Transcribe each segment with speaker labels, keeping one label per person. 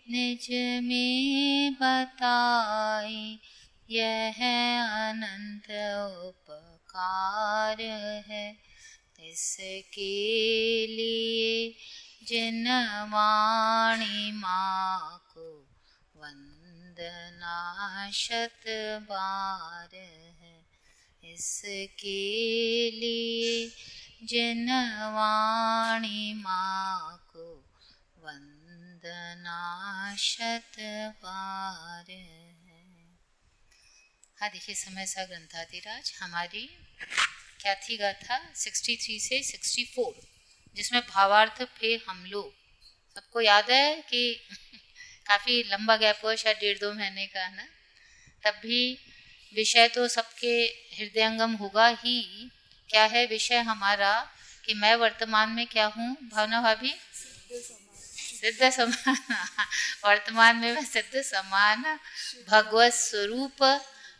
Speaker 1: निज में बताई, यह अनंत उपकार है। इसके लिए जिन वाणी माँ को वंदना शत बार है। इसके लिए जिन वाणी माँ को वंदना शत बार है। हाँ देखिए, समय सा ग्रंथाधिराज हमारी क्या थी गाथा 63 से 64, जिसमें भावार्थ पे हम लोग, सबको याद है कि काफ़ी लंबा गैप हुआ, शायद 1.5-2 महीने का है ना, तब भी विषय तो सबके हृदयंगम होगा ही। क्या है विषय हमारा कि मैं वर्तमान में क्या हूँ भावना भाभी? सिद्ध समान। वर्तमान में मैं सिद्ध समान भगवत स्वरूप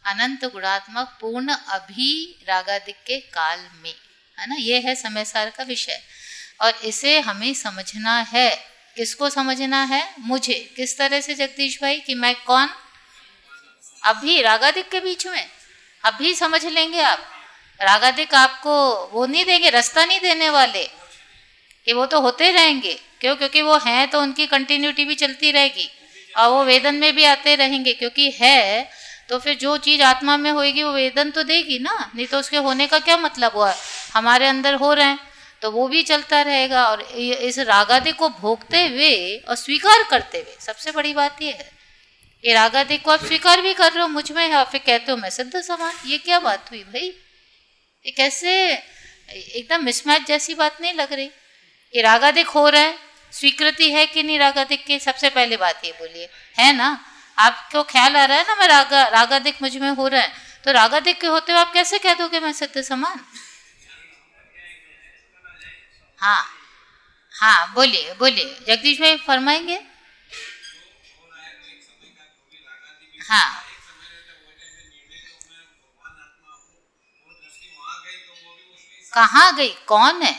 Speaker 1: अनंत गुणात्मक पूर्ण अभिरागादिक के काल में, है ना। ये है समय सार का विषय और इसे हमें समझना है। किसको समझना है? मुझे। किस तरह से जगदीश भाई? कि मैं कौन? अभी रागादिक के बीच में अभी समझ लेंगे आप। रागादिक आपको वो नहीं देंगे, रास्ता नहीं देने वाले कि वो तो होते रहेंगे। क्यों? क्योंकि वो हैं तो उनकी कंटिन्यूटी भी चलती रहेगी और वो वेदन में भी आते रहेंगे, क्योंकि है तो फिर जो चीज़ आत्मा में होएगी वो वेदन तो देगी ना, नहीं तो उसके होने का क्या मतलब हुआ? हमारे अंदर हो रहे हैं तो वो भी चलता रहेगा। और इस रागादि को भोगते हुए और स्वीकार करते हुए, सबसे बड़ी बात ये है कि रागादि को आप स्वीकार भी कर रहे हो मुझ में है और फिर कहते हो मैं सिद्ध समान। ये क्या बात हुई भाई? ये कैसे? एकदम मिसमैच जैसी बात नहीं लग रही कि रागादिक हो रहा है, स्वीकृति है कि नहीं रागादिक की? सबसे पहले बात ये बोलिए, है ना? आपको ख्याल आ रहा है ना मैं रागादिक मुझ में हो रहा है, तो रागादिक के होते हुए आप कैसे कह दोगे मैं सिद्ध समान? हाँ हाँ, बोलिए बोलिए जगदीश भाई, फरमाएंगे। हाँ, कहाँ गई? कौन है?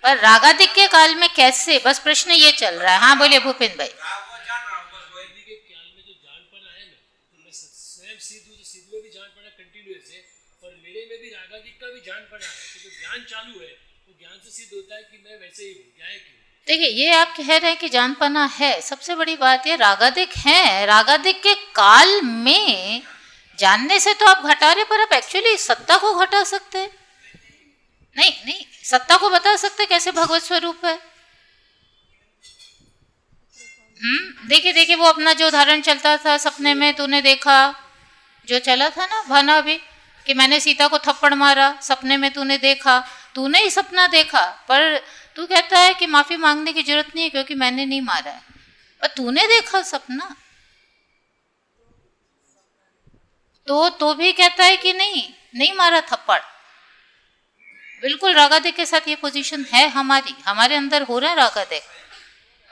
Speaker 1: पर रागादिक के काल में कैसे? बस प्रश्न ये चल रहा है। हाँ बोलिए भूपेंद्र भाई। देखिए, ये आप कह रहे हैं कि जान पाना है, सबसे बड़ी बात ये रागादिक है। रागादिक के काल में जानने से तो आप घटा रहे, पर आप एक्चुअली सत्ता को घटा सकते हैं। नहीं नहीं, सत्ता को बता सकते कैसे भगवत स्वरूप है। देखिए देखिए, वो अपना जो उदाहरण चलता था सपने में, तूने देखा जो चला था ना भाना अभी, कि मैंने सीता को थप्पड़ मारा, सपने में तूने देखा। तूने ही सपना देखा, पर तू कहता है कि माफी मांगने की जरूरत नहीं है क्योंकि मैंने नहीं मारा है, पर तूने देखा सपना। तो भी कहता है कि नहीं मारा थप्पड़। बिल्कुल रागादिक के साथ ये पोजीशन है हमारी, हमारे अंदर हो रहा है रागादिक,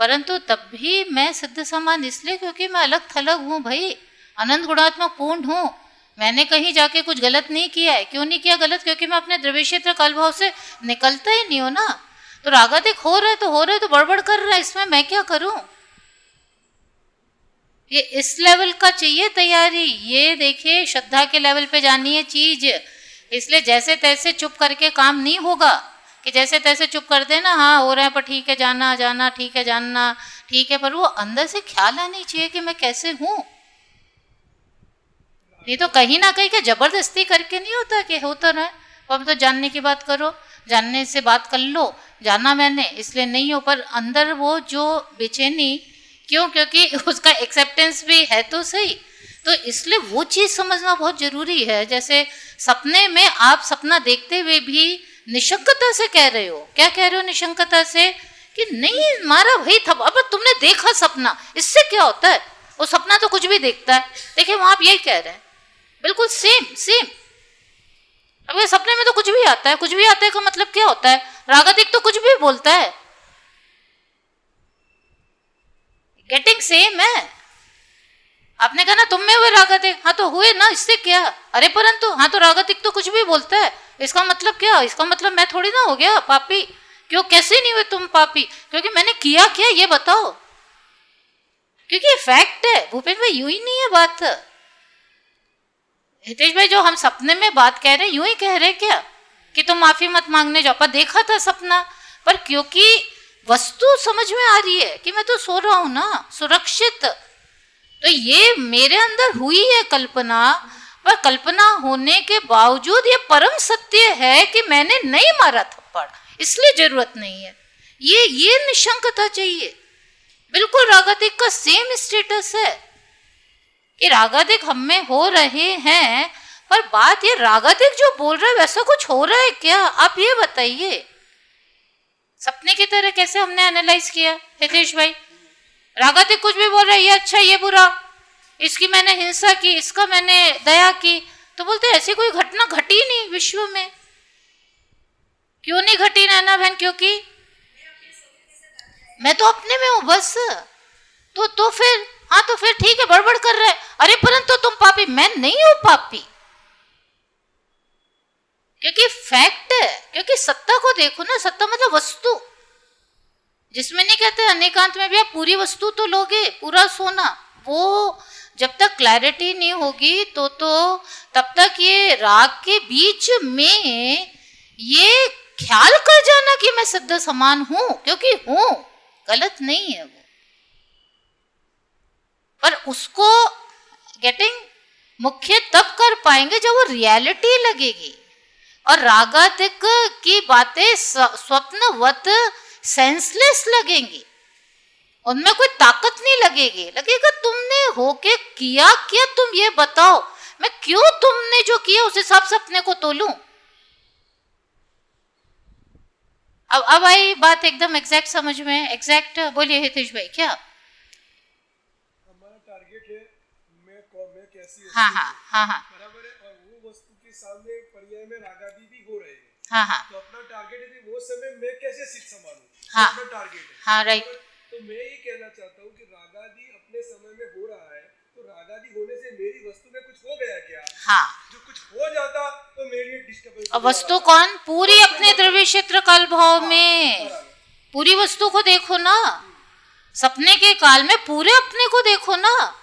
Speaker 1: परंतु तब भी मैं सिद्ध समान इसलिए क्योंकि मैं अलग थलग हूँ भाई, अनंत गुणात्मक पूर्ण हूँ। मैंने कहीं जाके कुछ गलत नहीं किया है। क्यों नहीं किया गलत? क्योंकि मैं अपने द्रव्य क्षेत्र कालभाव से निकलता ही नहीं हो ना। तो रागादिक हो रहा है तो बड़बड़ कर रहा है, इसमें मैं क्या करूं? ये इस लेवल का चाहिए तैयारी। ये देखिए, श्रद्धा के लेवल पे जानी है चीज, इसलिए जैसे तैसे चुप करके काम नहीं होगा कि जैसे तैसे चुप कर देना, हाँ हो रहा है पर ठीक है, जाना जाना ठीक है, जानना ठीक है, पर वो अंदर से ख्याल आनी चाहिए कि मैं कैसे हूं। नहीं तो कहीं ना कहीं के जबरदस्ती करके नहीं होता कि होता रहे। अब तो जानने की बात करो, जानने से बात कर लो, जाना मैंने इसलिए नहीं हो, पर अंदर वो जो बेचैनी क्यों? क्योंकि उसका एक्सेप्टेंस भी है तो सही, तो इसलिए वो चीज समझना बहुत जरूरी है। जैसे सपने में आप सपना देखते हुए भी निशंकता से कह रहे हो, क्या कह रहे हो निशंकता से? कि नहीं मारा भाई था, अब तुमने देखा सपना, इससे क्या होता है? वो सपना तो कुछ भी देखता है। देखिए वहां आप यही कह रहे हैं, बिल्कुल सेम। अब ये सपने में तो कुछ भी आता है, कुछ भी आता है का मतलब क्या होता है? रागादिक तो कुछ भी बोलता है, गेटिंग सेम है। आपने कहा ना तुम में हुए रागादिक, हाँ तो हुए ना, इससे क्या? अरे परंतु हाँ तो रागादिक तो कुछ भी बोलता है, इसका मतलब क्या? इसका मतलब मैं थोड़ी ना हो गया पापी। क्यों? कैसे नहीं हुए तुम पापी? क्योंकि मैंने किया क्या ये बताओ। क्योंकि ये फैक्ट है भूपेंद्र भाई, यूं ही नहीं है बात। हितेश भाई जो हम सपने में बात कह रहे हैं यूं ही कह रहे क्या कि तुम माफी मत मांगने जाओ, पर देखा था सपना, पर क्योंकि वस्तु समझ में आ रही है कि मैं तो सो रहा हूं ना सुरक्षित, तो ये मेरे अंदर हुई है कल्पना, पर कल्पना होने के बावजूद ये परम सत्य है कि मैंने नहीं मारा थप्पड़, इसलिए जरूरत नहीं है। ये निशंकता चाहिए। बिल्कुल रागादिक का सेम स्टेटस है कि रागादिक हम में हो रहे हैं, पर बात ये रागादिक जो बोल रहा है वैसा कुछ हो रहा है क्या, आप ये बताइए। सपने की तरह कैसे हमने एनालाइज किया हितेश भाई? रागादिक कुछ भी बोल रहा है, ये अच्छा ये बुरा, इसकी मैंने हिंसा की, इसका मैंने दया की, तो बोलते ऐसी कोई घटना घटी नहीं विश्व में। क्यों नहीं घटी नैना बहन? क्योंकि मैं तो अपने में हूं बस। तो फिर हाँ, तो फिर ठीक है, बड़बड़ कर रहे हैं, अरे परंतु तुम पापी, मैं नहीं हूं पापी, क्योंकि फैक्ट है, क्योंकि सत्ता को देखो ना, सत्ता मतलब वस्तु, जिसमें नहीं कहते अनेकांत में भी आप पूरी वस्तु तो लोगे, पूरा सोना, वो जब तक क्लैरिटी नहीं होगी तो तब तक ये राग के बीच में ये ख्याल कर जाना कि मैं सिद्ध समान हूं, क्योंकि हूं, गलत नहीं है वो, पर उसको गेटिंग मुख्य तब कर पाएंगे जब वो रियलिटी लगेगी। और रागादिक की बातें स्वप्नवत सेंसलेस लगेंगी, उनमें कोई ताकत नहीं लगेगी, लगेगा तुमने होके किया क्या, तुम ये बताओ, मैं क्यों तुमने जो किया उस हिसाब से अपने को तोलूं। अब आई बात एकदम एग्जैक्ट समझ में, एग्जैक्ट बोलिए हितेश भाई। क्या
Speaker 2: हमारा टारगेट है मैं कैसी
Speaker 1: हाँ
Speaker 2: बराबर है, और वो वस्तु के सामने पर्याय में रागादि भी हो रहे हैं। तो अपना टारगेट है कि वो समय मैं कैसे सिद्ध समानूं, अपना टारगेट है।
Speaker 1: राइट।
Speaker 2: तो मैं ये कहना चाहता हूँ कि रागादि अपने समय में हो रहा है, तो रागादि होने से मेरी वस्तु में कुछ हो गया क्या? जो कुछ हो जाता तो मेरी डिस्टर्बेंस।
Speaker 1: अब वस्तु कौन? पूरी अपने द्रव्य क्षेत्र काल भाव में पूरी वस्तु को देखो ना, सपने के काल में पूरे अपने को देखो ना,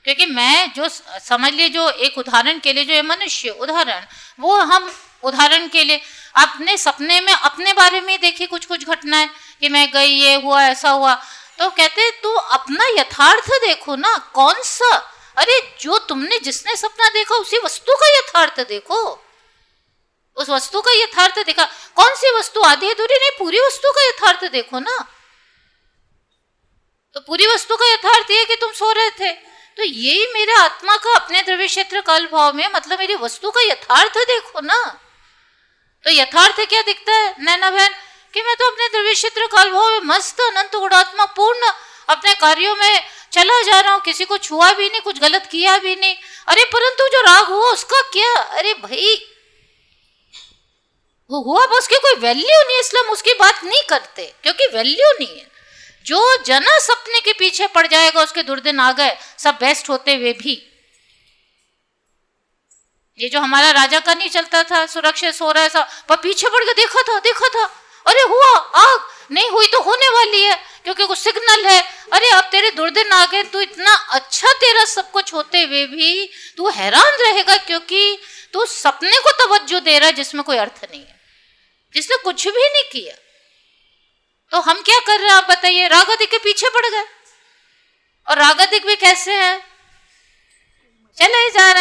Speaker 1: क्योंकि मैं जो समझ लिए, जो एक उदाहरण के लिए, जो ये मनुष्य उदाहरण, वो हम उदाहरण के लिए अपने सपने में अपने बारे में देखी कुछ घटनाएं कि मैं गई, ये हुआ, ऐसा हुआ, तो कहते तो अपना यथार्थ देखो ना, कौन सा, अरे जो तुमने जिसने सपना देखा उसी वस्तु का यथार्थ देखो, उस वस्तु का यथार्थ देखा। कौन सी वस्तु? आधी अधूरी नहीं, पूरी वस्तु का यथार्थ देखो ना। तो पूरी वस्तु का यथार्थ ये कि तुम सो रहे थे, तो यही मेरे आत्मा का अपने द्रव्य क्षेत्र काल भाव में, मतलब मेरी वस्तु का यथार्थ देखो ना। तो यथार्थ क्या दिखता है नैना बहन? कि मैं तो अपने द्रव्य क्षेत्र काल भाव में मस्त अनंत गुणात्मा पूर्ण अपने कार्यों में चला जा रहा हूं, किसी को छुआ भी नहीं, कुछ गलत किया भी नहीं। अरे परंतु जो राग हुआ उसका क्या? अरे भाई वो हुआ, बस की कोई वैल्यू नहीं, इसलिए हम उसकी बात नहीं करते, क्योंकि वैल्यू नहीं है। जो जना सपने के पीछे पड़ जाएगा उसके दुर्दिन आ गए, सब बेस्ट होते हुए भी। ये जो हमारा राजा का नहीं चलता था, सुरक्षित सो रहा है सब, पर पीछे पड़ के देखा था, अरे हुआ आग, नहीं हुई तो होने वाली है, क्योंकि कुछ सिग्नल है। अरे अब तेरे दुर्दिन आ गए, तू इतना अच्छा तेरा सब कुछ होते हुए भी तू हैरान रहेगा, क्योंकि तू सपने को तवज्जो दे रहा है जिसमें कोई अर्थ नहीं है, जिसने कुछ भी नहीं किया। तो हम क्या कर रहे हैं आप बताइए? रागादिक के पीछे पड़ गए, और रागादिक भी कैसे है? चले जा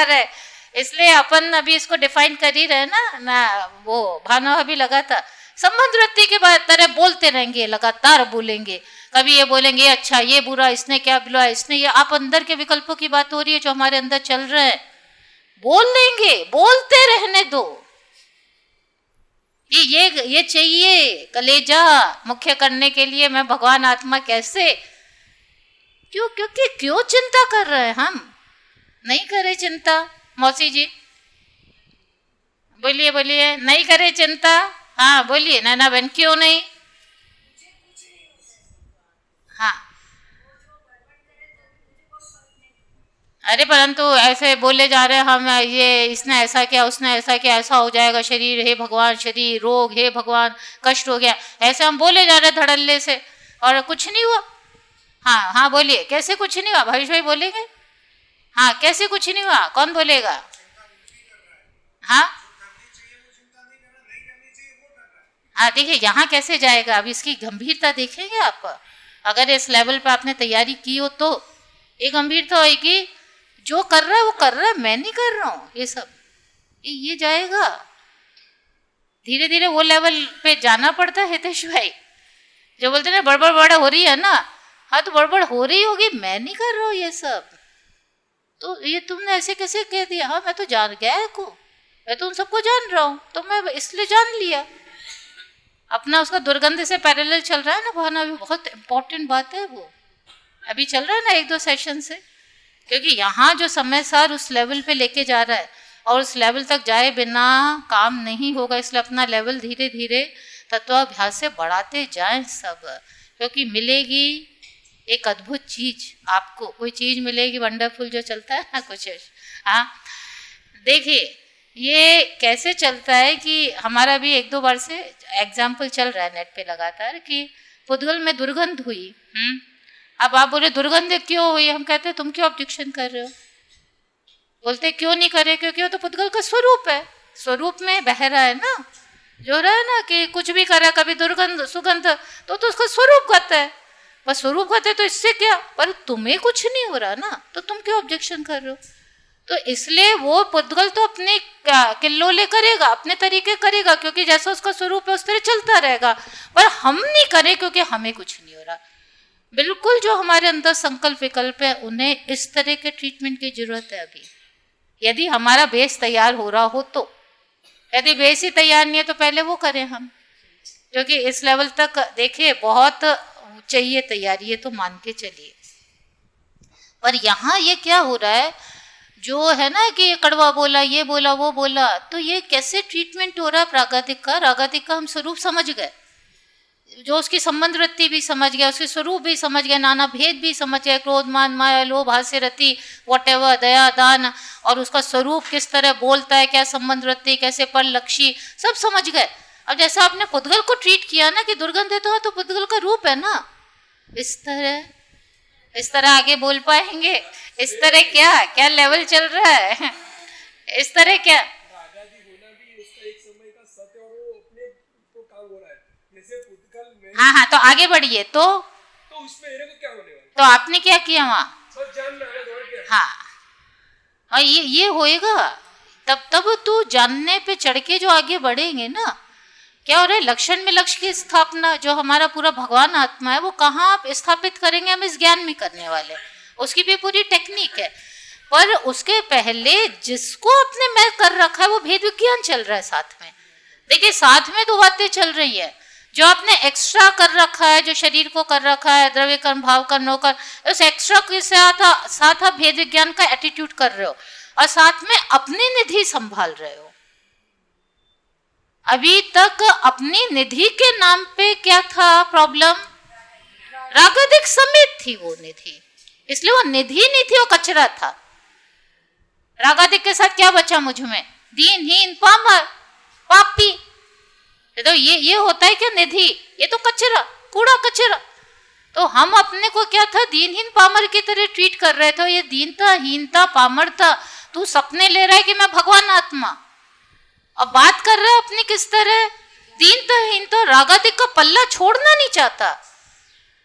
Speaker 1: रहे। इसलिए अपन अभी इसको डिफाइन कर ही रहे ना वो भाना अभी लगा था, संबंध वृत्ति के बाद तरह बोलते रहेंगे, लगातार बोलेंगे, कभी ये बोलेंगे अच्छा ये बुरा, इसने क्या बोला, इसने ये, आप अंदर के विकल्पों की बात हो रही है जो हमारे अंदर चल रहे हैं, बोल लेंगे, बोलते रहने दो। ये चाहिए कलेजा मुख्य करने के लिए, मैं भगवान आत्मा कैसे, क्योंकि क्यों चिंता कर रहे हैं? हम नहीं करे चिंता। मौसी जी बोलिए, नहीं करे चिंता। हाँ बोलिए नैना बहन, क्यों नहीं? हाँ अरे परंतु ऐसे बोले जा रहे हैं हम, ये इसने ऐसा किया, उसने ऐसा किया, ऐसा हो जाएगा शरीर, हे भगवान शरीर, रोग हे भगवान कष्ट हो गया, ऐसे हम बोले जा रहे धड़ल्ले से, और कुछ नहीं हुआ। हाँ हाँ बोलिए, कैसे कुछ नहीं हुआ? भावेश भाई बोलेंगे। हाँ, कैसे कुछ नहीं हुआ, कौन बोलेगा? हाँ हाँ, देखिए यहाँ कैसे जाएगा, अब इसकी गंभीरता देखेंगे आप। अगर इस लेवल पे आपने तैयारी की हो तो ये गंभीरता होगी, जो कर रहा है वो कर रहा है, मैं नहीं कर रहा हूँ ये सब, ये जाएगा। धीरे धीरे वो लेवल पे जाना पड़ता है हितेश भाई। जो बोलते ना बड़बड़ बड़ा हो रही है ना, हाँ तो बड़बड़ हो रही होगी, मैं नहीं कर रहा हूँ ये सब। तो ये तुमने ऐसे कैसे कह दिया? हाँ मैं तो जान गया को, मैं तो उन सबको जान रहा हूँ, तो मैं इसलिए जान लिया। अपना उसका दुर्गंध से पैरेलल चल रहा है ना भावना, भी बहुत इंपॉर्टेंट बात है वो, अभी चल रहा है ना 1-2 सेशन से। क्योंकि यहाँ जो समय सार उस लेवल पे लेके जा रहा है, और उस लेवल तक जाए बिना काम नहीं होगा, इसलिए अपना लेवल धीरे धीरे तत्वाभ्यास से बढ़ाते जाएं सब। क्योंकि मिलेगी एक अद्भुत चीज आपको, कोई चीज मिलेगी वंडरफुल जो चलता है ना कुछ। हाँ देखिए ये कैसे चलता है कि हमारा भी 1-2 बार से एग्जाम्पल चल रहा है नेट पे लगातार कि पुद्गल में दुर्गंध हुई। अब आप बोले दुर्गंध क्यों हुई, हम कहते हैं तुम क्यों ऑब्जेक्शन कर रहे हो? बोलते क्यों नहीं करे, क्योंकि वो तो पुद्गल का स्वरूप है, स्वरूप में बह रहा है ना, जो रहा है ना कि कुछ भी करा, कभी दुर्गंध सुगंध, तो उसका स्वरूप कहता है, बस स्वरूप कहते तो इससे क्या, पर तुम्हें कुछ नहीं हो रहा ना, तो तुम क्यों ऑब्जेक्शन कर रहे हो? तो इसलिए वो पुद्गल तो अपने किल्लोले करेगा, अपने तरीके करेगा, क्योंकि जैसा उसका स्वरूप है उस तरह चलता रहेगा, पर हम नहीं करें क्योंकि हमें कुछ नहीं हो रहा। बिल्कुल जो हमारे अंदर संकल्प विकल्प है उन्हें इस तरह के ट्रीटमेंट की जरूरत है अभी, यदि हमारा बेस तैयार हो रहा हो तो। यदि बेस ही तैयार नहीं है तो पहले वो करें हम, क्योंकि इस लेवल तक देखिए बहुत चाहिए तैयारी, ये तो मान के चलिए। पर यहाँ ये क्या हो रहा है, जो है ना कि कड़वा बोला, ये बोला, वो बोला, तो ये कैसे ट्रीटमेंट हो रहा है प्रागतिक का? रागतिक का हम स्वरूप समझ गए, जो उसकी संबंध वृत्ति भी समझ गया, उसके स्वरूप भी समझ गए, नाना भेद भी समझ गए, क्रोध मान माया लोभ हास्य रति वॉटेवर, दया दान, और उसका स्वरूप किस तरह बोलता है, क्या संबंध वृत्ति, कैसे पर लक्ष्य, सब समझ गए। अब जैसा आपने पुद्गल को ट्रीट किया ना कि दुर्गंध है, तो पुद्गल का रूप है ना, इस तरह आगे बोल पाएंगे? इस तरह क्या क्या लेवल चल रहा है? इस तरह क्या हाँ हाँ, तो आगे बढ़िए। तो
Speaker 2: उसमें मेरे को क्या होने वाला?
Speaker 1: तो आपने क्या किया वहाँ? हाँ हाँ, ये होएगा तब तू जानने पे चढ़ के जो आगे बढ़ेंगे ना। क्या हो रहा है, लक्षण में लक्ष्य की स्थापना, जो हमारा पूरा भगवान आत्मा है वो कहाँ आप स्थापित करेंगे, हम इस ज्ञान में करने वाले, उसकी भी पूरी टेक्निक है। पर उसके पहले जिसको अपने में कर रखा है वो भेद विज्ञान चल रहा है साथ में। देखिए साथ में 2 बातें चल रही है, जो आपने एक्स्ट्रा कर रखा है, जो शरीर को कर रखा है, द्रव्य कर्म भाव कर्म नौकर, उस एक्स्ट्रा के साथ आप भेद विज्ञान का एटीट्यूड कर रहे हो, और साथ में अपनी निधि संभाल रहे हो। अभी तक अपनी निधि के नाम पे क्या था प्रॉब्लम? रागादिक समेत थी वो निधि, इसलिए वो निधि नहीं थी, वो कचरा था। रागादिक के साथ क्या बचा मुझ में? दीनहीन पामर पापी। तो ये होता है क्या निधि? ये तो कचरा, कूड़ा कचरा। तो हम अपने को क्या था, दीनहीन पामर की तरह ट्रीट कर रहे थे। ये दीनता हीनता पामरता, तू सपने ले रहा है कि मैं भगवान आत्मा, अब बात कर रहा है अपनी किस तरह? दीनता हीनता रागादिक का पल्ला छोड़ना नहीं चाहता।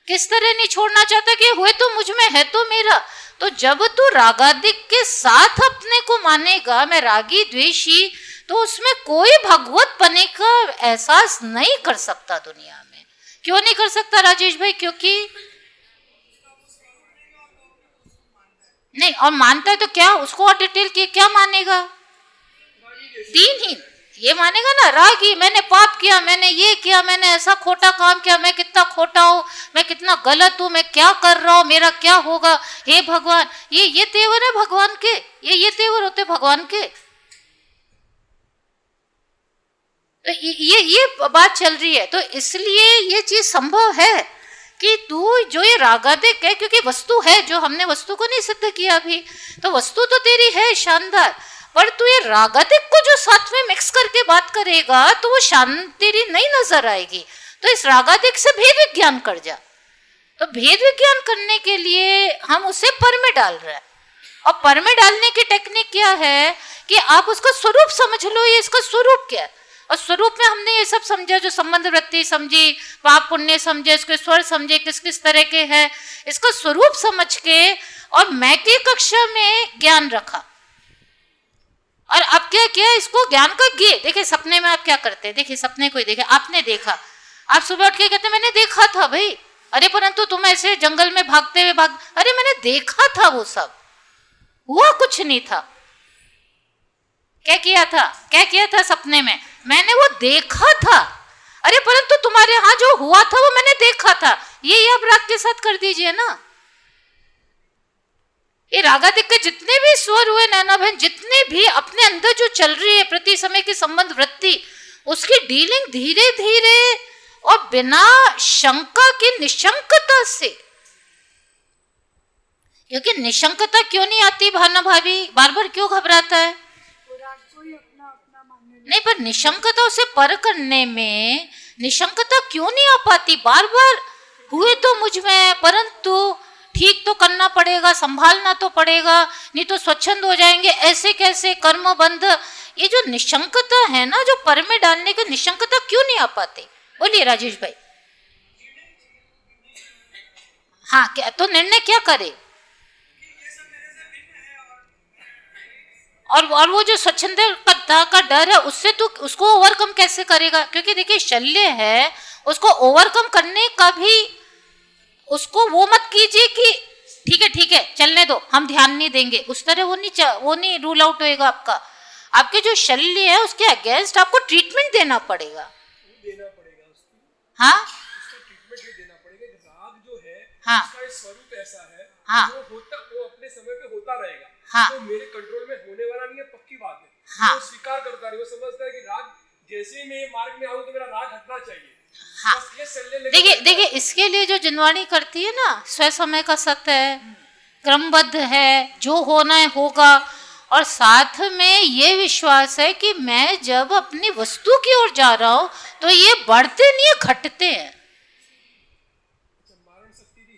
Speaker 1: किस तरह नहीं छोड़ना चाहता कि हुए तो मुझ में है तो मेरा। तो जब तू रागादिक के साथ अपने को मानेगा मैं रागी द्वेषी, तो उसमें कोई भगवत बने का एहसास नहीं कर सकता दुनिया में। क्यों नहीं कर सकता राजेश भाई? क्योंकि नहीं, और मानता है तो क्या उसको और डिटेल की क्या मानेगा? दीनहीन ये मानेगा ना, रागी मैंने पाप किया, मैंने ये किया, मैंने ऐसा खोटा काम किया, मैं कितना खोटा हूँ, मैं कितना गलत हूँ, मैं क्या कर रहा हूँ, मेरा क्या होगा, हे भगवान। ये तेवर है भगवान के, ये तेवर होते भगवान के। तो ये बात चल रही है। तो इसलिए ये चीज संभव है कि तू जो ये रागादिक है, क्योंकि वस्तु है, जो हमने वस्तु को नहीं सिद्ध किया अभी, तो वस्तु तो तेरी है शानदार, पर तू ये रागादिक को जो साथ में मिक्स करके बात करेगा तो वो शान तेरी नहीं नजर आएगी। तो इस रागादिक से भेद विज्ञान कर जा, तो भेद विज्ञान करने के लिए हम उसे पर में डाल रहे हैं, और पर में डालने की टेक्निक क्या है कि आप उसका स्वरूप समझ लो, ये इसका स्वरूप क्या है। और स्वरूप में हमने ये सब समझा, जो संबंध वृत्ति समझी, पाप पुण्य समझे, इसके स्वर समझे किस किस तरह के हैं, इसका स्वरूप समझ के और मैं की कक्षा में ज्ञान रखा। और अब क्या किया, इसको ज्ञान का गे देखिए सपने में आप क्या करते हैं, देखिए सपने को ही देखे, आपने देखा, आप सुबह उठ के कहते मैंने देखा था भाई, अरे परंतु तुम ऐसे जंगल में भागते हुए अरे मैंने देखा था, वो सब हुआ कुछ नहीं था। क्या किया था सपने में, मैंने वो देखा था, अरे परंतु तुम्हारे यहां जो हुआ था वो मैंने देखा था। ये आप राग के साथ कर दीजिए ना। ये रागादिक के जितने भी स्वर हुए नैना बहन, जितने भी अपने अंदर जो चल रही है प्रति समय की संबंध वृत्ति, उसकी डीलिंग धीरे धीरे और बिना शंका की निशंकता से। क्योंकि निशंकता क्यों नहीं आती भावना भाभी, बार बार क्यों घबराता है? नहीं, पर निशंकता उसे पर करने में निशंकता क्यों नहीं आ पाती? बार बार हुए तो मुझ में, परंतु ठीक तो करना पड़ेगा, संभालना तो पड़ेगा, नहीं तो स्वच्छंद हो जाएंगे, ऐसे कैसे कर्म बंध। ये जो निशंकता है ना, जो पर में डालने की निशंकता क्यों नहीं आ पाती? बोलिए राजेश भाई। हाँ, क्या तो निर्णय क्या करे? और वो जो स्वच्छंदता का डर है, उससे तो उसको ओवरकम कैसे करेगा? क्योंकि देखिए शल्य है, उसको ओवरकम करने का भी उसको वो मत कीजिए कि ठीक है चलने दो, हम ध्यान नहीं देंगे, उस तरह वो नहीं रूल आउट होएगा आपका। आपके जो शल्य है उसके अगेंस्ट आपको ट्रीटमेंट देना पड़ेगा। हाँ,
Speaker 2: ट्रीटमेंट देना पड़ेगा। राग जो है,
Speaker 1: हाँ,
Speaker 2: उसका स्वरूप ऐसा है,
Speaker 1: हाँ,
Speaker 2: वो अपने समय पे होता रहेगा,
Speaker 1: हाँ,
Speaker 2: तो मेरे कंट्रोल में होने वाला नहीं है, पक्की बात है।
Speaker 1: हाँ,
Speaker 2: वो स्वीकार करता है, वो समझता है कि राग जैसे ही मैं ये मार्ग में आऊं तो मेरा राग हटना चाहिए।
Speaker 1: हाँ, देखिए इसके लिए जो जिनवाणी करती है ना, स्व समय का सत्य है, क्रमबद्ध है, जो होना है होगा, और साथ में ये विश्वास है कि मैं जब अपनी वस्तु की ओर जा रहा हूं तो ये बढ़ते नहीं है, घटते हैं।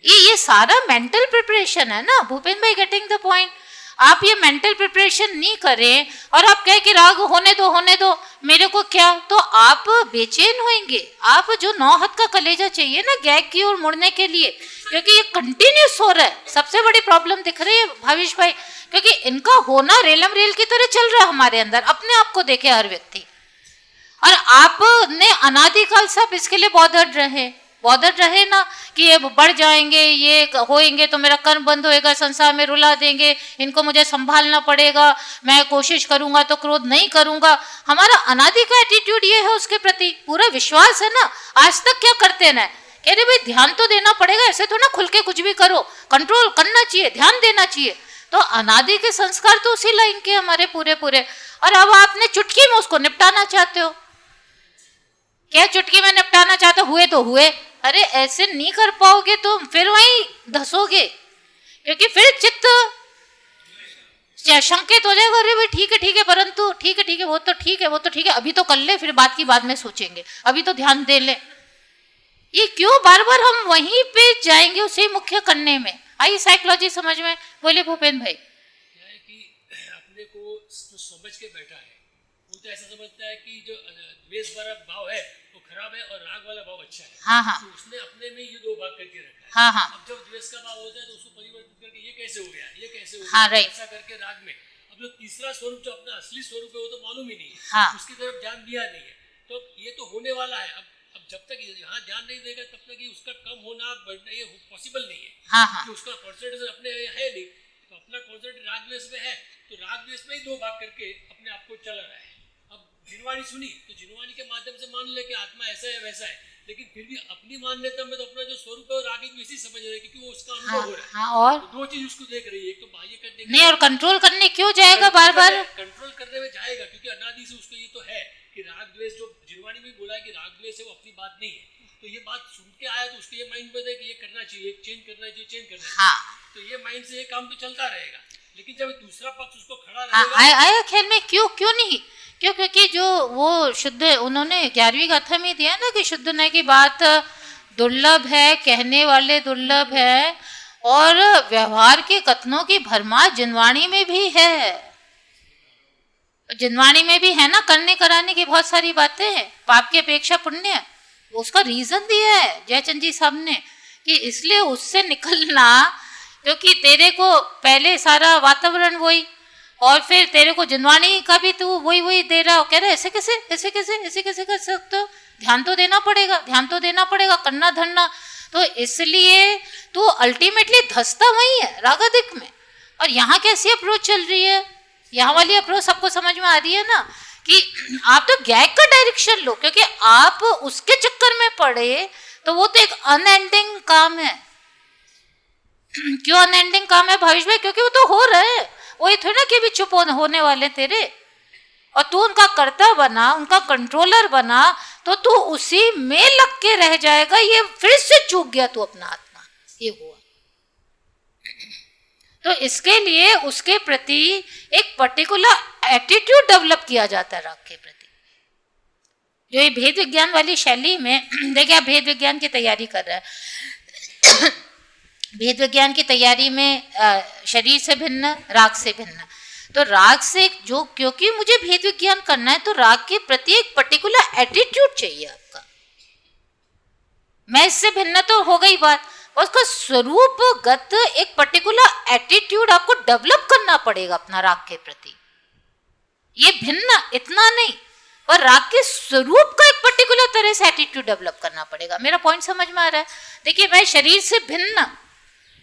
Speaker 1: ये सारा मेंटल प्रिपरेशन है ना भूपेन भाई, गेटिंग द पॉइंट। आप ये मेंटल प्रिपरेशन नहीं करें और आप कहें कि राग होने दो मेरे को क्या, तो आप बेचैन होंगे। आप जो 9 हाथ का कलेजा चाहिए ना गैग की ओर मुड़ने के लिए, क्योंकि ये कंटिन्यूस हो रहा है। सबसे बड़ी प्रॉब्लम दिख रही है भाविश भाई, क्योंकि इनका होना रेलम रेल की तरह चल रहा है हमारे अंदर। अपने आप को देखे हर व्यक्ति, और आपने अनादिकाल से आप इसके लिए बॉदर्ड रहे ना कि ये बढ़ जाएंगे, ये होएंगे तो मेरा कर्म बंद होएगा, संसार में रुला देंगे, इनको मुझे संभालना पड़ेगा, मैं कोशिश करूंगा तो क्रोध नहीं करूंगा। हमारा अनादि का एटीट्यूड ये है, उसके प्रति पूरा विश्वास है ना। आज तक क्या करते ना, कह रहे भाई ध्यान तो देना पड़ेगा, ऐसे तो ना खुल के कुछ भी करो, कंट्रोल करना चाहिए, ध्यान देना चाहिए। तो अनादि के संस्कार तो उसी लाइन के हमारे पूरे, और अब आपने चुटकी में उसको निपटाना चाहते हो। क्या चुटकी में निपटाना चाहते हो? हुए तो हुए, अरे ऐसे नहीं कर पाओगे तो फिर वहीं धसोगे, क्योंकि फिर चित्त संकेत हो जाएगा, अरे भाई ठीक है, परंतु ठीक है, वो तो ठीक है, अभी तो कर ले, फिर बात की बाद में सोचेंगे, अभी तो ध्यान दे ले। ये क्यों बार बार हम वहीं पे जाएंगे उसे मुख्य करने में? आई साइकोलॉजी समझ में? बोले भूपेन भाई।
Speaker 3: क्या है कि अपने को जो समझ के बैठा है वो तो ऐसा समझता है कि जो द्वेष वाला भाव है वो खराब है और राग वाला भाव अच्छा है।
Speaker 1: हाँ,
Speaker 3: तो उसने अपने में ये 2 भाग करके रखा है।
Speaker 1: हाँ,
Speaker 3: अब जब द्वेष का भाव होता है तो उसको परिवर्तित करके ये कैसे हो गया,
Speaker 1: हाँ, राइट,
Speaker 3: ऐसा करके राग में अब जो तीसरा स्वरूप जो अपना असली स्वरूप है वो तो मालूम ही नहीं है,
Speaker 1: हाँ,
Speaker 3: उसकी तरफ ध्यान दिया नहीं है। तो ये तो होने वाला है। अब जब तक यहाँ ध्यान नहीं देगा तब तक ये उसका कम होना बढ़ना ये पॉसिबल नहीं है।
Speaker 1: हाँ,
Speaker 3: कि उसका कॉन्सेंट्रेशन अपने है नहीं, तो अपना कॉन्सेंट्रेशन राग द्वेष में है, तो राग द्वेष में ही 2 भाग करके अपने आप को चल रहा है। अब जिनवाणी सुनी तो जिनवाणी के माध्यम से मान ले कि आत्मा ऐसा है वैसा है, लेकिन फिर भी अपनी मान्यता में तो अपना जो स्वरूप है रागी वैसी समझ रहे क्योंकि वो उसका अनुभव हो रहा है।
Speaker 1: हाँ, और
Speaker 3: तो 2 चीज उसको देख रही है, एक तो बाह्य करने
Speaker 1: नहीं, और कंट्रोल करने क्यों जाएगा बार बार?
Speaker 3: कंट्रोल करने में जाएगा क्योंकि अनादि से उसको ये तो है कि राग द्वेष, जो जिनवाणी में बोला है कि राग द्वेष है वो अपनी बात नहीं है, तो ये बात सुन के आया तो उसके ये माइंड में है कि ये करना चाहिए, चेंज करना चाहिए।
Speaker 1: हाँ,
Speaker 3: तो ये माइंड से ये काम तो चलता रहेगा, लेकिन जब दूसरा पक्ष उसको खड़ा
Speaker 1: हाँ,
Speaker 3: रहेगा।
Speaker 1: आया ख्याल में क्यों नहीं? क्योंकि जो वो शुद्ध उन्होंने 11वीं गाथा में दिया ना कि शुद्ध न की बात दुर्लभ है, कहने वाले दुर्लभ है, और व्यवहार के कथनों की भरमार जिनवाणी में भी है। जिनवाणी में भी है ना, करने कराने की बहुत सारी बातें हैं, पाप की अपेक्षा पुण्य। उसका रीजन दिया है जयचंद जी साहब ने कि इसलिए उससे निकलना, क्योंकि तेरे को पहले सारा वातावरण वही, और फिर तेरे को जिनवाणी का भी तू वही दे रहा हो। कह रहे ऐसे कैसे कर सकते हो, ध्यान तो देना पड़ेगा, करना धरना। तो इसलिए तो अल्टीमेटली धसता वही है रागादिक में। और यहाँ कैसी अप्रोच चल रही है, यहाँ वाली अप्रोच सबको समझ में आ रही है ना, कि आप तो गैग का डायरेक्शन लो, क्योंकि आप उसके चक्कर में पड़े तो वो तो एक अनएंडिंग काम है। क्यों अनएंडिंग काम है भावेश भाई? क्योंकि वो तो हो रहा है, वही थोड़ा ना कि भी चुप होने वाले तेरे, और तू उनका कर्ता बना, उनका कंट्रोलर बना, तो तू उसी में लग के रह जाएगा। ये फिर से चूक गया तू अपना आत्मा, ये हुआ। तो इसके लिए उसके प्रति एक पर्टिकुलर एटीट्यूड डेवलप किया जाता है राग के प्रति। जो ये भेद विज्ञान वाली शैली में, देखिए आप भेद विज्ञान की तैयारी कर रहे हैं, भेद विज्ञान की तैयारी में शरीर से भिन्न, राग से भिन्न। तो राग से जो, क्योंकि मुझे भेद विज्ञान करना है, तो राग के प्रति एक पर्टिकुलर एटीट्यूड चाहिए आपका। मैं इससे भिन्न तो हो गई बात, उसका स्वरूपगत एक पर्टिकुलर एटीट्यूड आपको डेवलप करना पड़ेगा अपना राग के प्रति। ये भिन्न इतना नहीं, और राग के स्वरूप का एक पर्टिकुलर तरह से एटीट्यूड डेवलप करना पड़ेगा। मेरा पॉइंट समझ में आ रहा है? देखिए, मैं शरीर से भिन्न,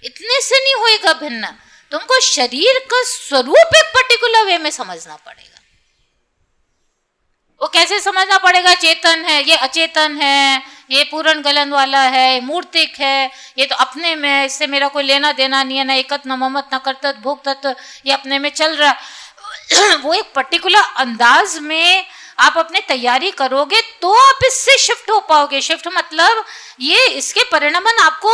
Speaker 1: इतने से नहीं होएगा भिन्न, तुमको शरीर का स्वरूप एक पर्टिकुलर वे में समझना पड़ेगा। वो कैसे समझना पड़ेगा? चेतन है, ये अचेतन है, ये पूर्ण गलन वाला है, मूर्तिक है, ये तो अपने में, इससे मेरा कोई लेना देना नहीं है, ना एकत न ममत न कर्तत भोक्तत, ये अपने में चल रहा। वो एक पर्टिकुलर अंदाज में आप अपने तैयारी करोगे तो आप इससे शिफ्ट हो पाओगे। शिफ्ट मतलब ये, इसके परिणामन आपको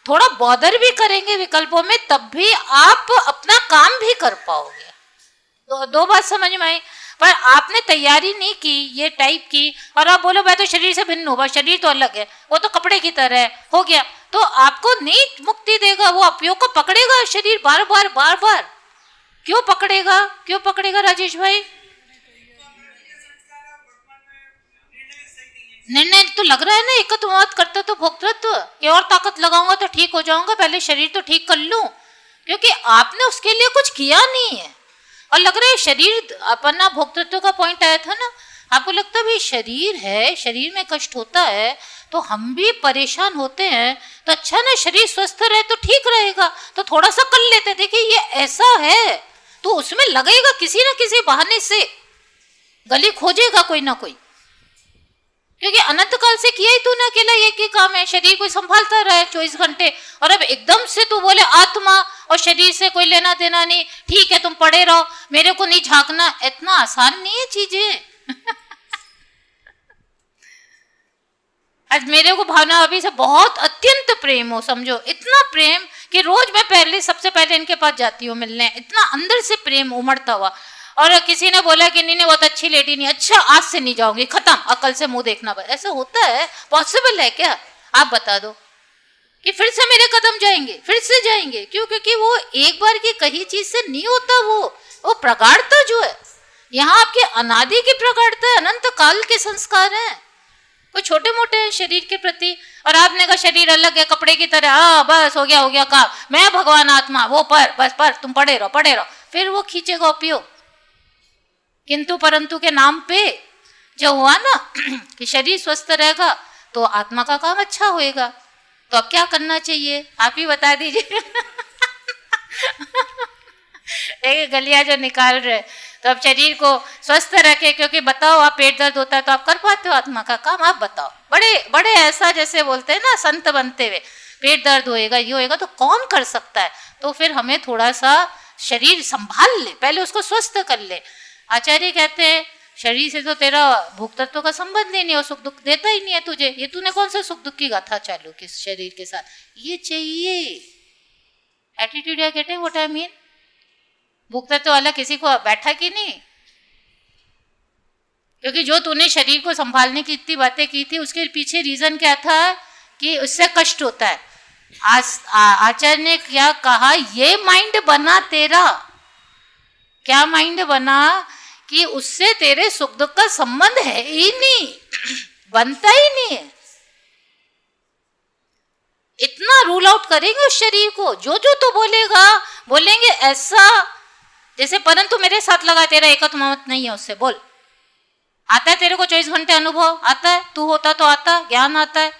Speaker 1: थोड़ा बॉदर भी करेंगे विकल्पों में, तब भी आप अपना काम भी कर पाओगे। दो बात समझ में आई। पर आपने तैयारी नहीं की ये टाइप की, और आप बोलो मैं तो शरीर से भिन्न हूँ, शरीर तो अलग है, वो तो कपड़े की तरह है, हो गया, तो आपको नहीं मुक्ति देगा। वो अपयोग को पकड़ेगा शरीर बार बार। क्यों पकड़ेगा राजेश भाई? निर्णय तो लग रहा है ना, एकत्ववाद करता तो भोक्तृत्व कि और ताकत लगाऊंगा तो ठीक हो जाऊंगा, पहले शरीर तो ठीक कर लूं, क्योंकि आपने उसके लिए कुछ किया नहीं है। और लग रहा है शरीर, अपना भोक्तृत्व का पॉइंट आया था ना, आपको लगता है भाई शरीर है, शरीर में कष्ट होता है तो हम भी परेशान होते हैं, तो अच्छा ना शरीर स्वस्थ रहे तो ठीक रहेगा, तो थोड़ा सा कर लेते। देखिए ये ऐसा है, तो उसमें लगेगा किसी ना किसी बहाने से गली खोजेगा कोई ना कोई, क्योंकि अनंत काल से किया ही तूने अकेला एक ही काम है, शरीर को संभालता रहा है 24 घंटे, और अब एकदम से तू बोले आत्मा और शरीर से कोई लेना देना नहीं, ठीक है तुम पड़े रहो, मेरे को नहीं झांकना। इतना आसान नहीं है चीजें। आज मेरे को भावना अभी से बहुत अत्यंत प्रेम हो, समझो इतना प्रेम कि रोज मैं सबसे पहले इनके पास जाती हूँ मिलने, इतना अंदर से प्रेम उमड़ता हुआ। और किसी ने बोला कि नहीं बहुत अच्छी लेडी नहीं, अच्छा आज से नहीं जाऊंगी, खत्म, अकल से मुंह देखना। ऐसा होता है? पॉसिबल है क्या? आप बता दो कि फिर से मेरे कदम जाएंगे, फिर से जाएंगे। क्यों? क्योंकि वो एक बार की कही चीज से नहीं होता, वो प्रगाढ़ता जो है, यहाँ आपके अनादि की प्रगाढ़ता है, अनंत काल के संस्कार हैं, कोई छोटे मोटे हैं शरीर के प्रति। और आपने कहा शरीर अलग है कपड़े की तरह, हाँ बस हो गया काम, मैं भगवान आत्मा, वो पर तुम पड़े रहो, फिर वो खींचेगा उपयोग। किंतु परंतु के नाम पे जो हुआ ना कि शरीर स्वस्थ रहेगा तो आत्मा का काम अच्छा होएगा। तो अब क्या करना चाहिए आप ही बता दीजिए। एक गलिया जो निकाल रहे, तो अब शरीर को स्वस्थ रखे, क्योंकि बताओ आप पेट दर्द होता है तो आप कर पाते हो आत्मा का काम? आप बताओ, बड़े ऐसा जैसे बोलते हैं ना संत बनते हुए, पेट दर्द होएगा ये होएगा, तो कौन कर सकता है? तो फिर हमें थोड़ा सा शरीर संभाल ले, पहले उसको स्वस्थ कर ले। आचार्य कहते हैं शरीर से तो तेरा भोग तत्व का संबंध ही नहीं, और सुख दुख देता ही नहीं है तुझे, ये तूने कौन सा सुख दुख की गाथा चालू की शरीर के साथ? ये चाहिए एटीट्यूड, या कहते हैं व्हाट आई मीन। भोग तत्व वाला किसी को बैठा कि नहीं, क्योंकि जो तूने शरीर को संभालने की इतनी बातें की थी उसके पीछे रीजन क्या था कि उससे कष्ट होता है। आचार्य ने क्या कहा, ये माइंड बना तेरा, क्या माइंड बना कि उससे तेरे सुख दुख का संबंध है ही नहीं, बनता ही नहीं है। इतना रूल आउट करेंगे उस शरीर को, जो जो तो बोलेंगे ऐसा, जैसे परंतु मेरे साथ लगा, तेरा एकत्व मत नहीं है उससे बोल। आता है तेरे को 24 घंटे अनुभव आता है, तू होता तो आता, ज्ञान आता है।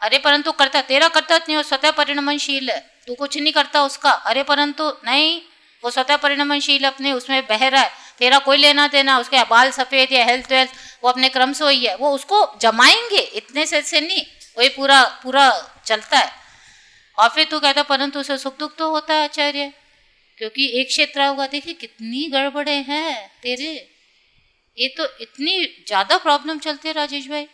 Speaker 1: अरे परंतु करता, तेरा करता नहीं, वो स्वतः परिणमनशील है, तू कुछ नहीं करता उसका। अरे परंतु नहीं, वो स्वतः परिणमनशील अपने उसमें बह रहा है, तेरा कोई लेना देना, उसके बाल सफेद या हेल्थ वेल्थ वो अपने क्रम से हुई है, वो उसको जमाएंगे इतने से नहीं, वही पूरा पूरा चलता है। और फिर तू कहता परंतु उसे सुख दुख तो होता है आचार्य, क्योंकि एक क्षेत्र होगा। देखिए कितनी गड़बड़े हैं तेरे, ये तो इतनी ज्यादा प्रॉब्लम चलती है राजेश भाई।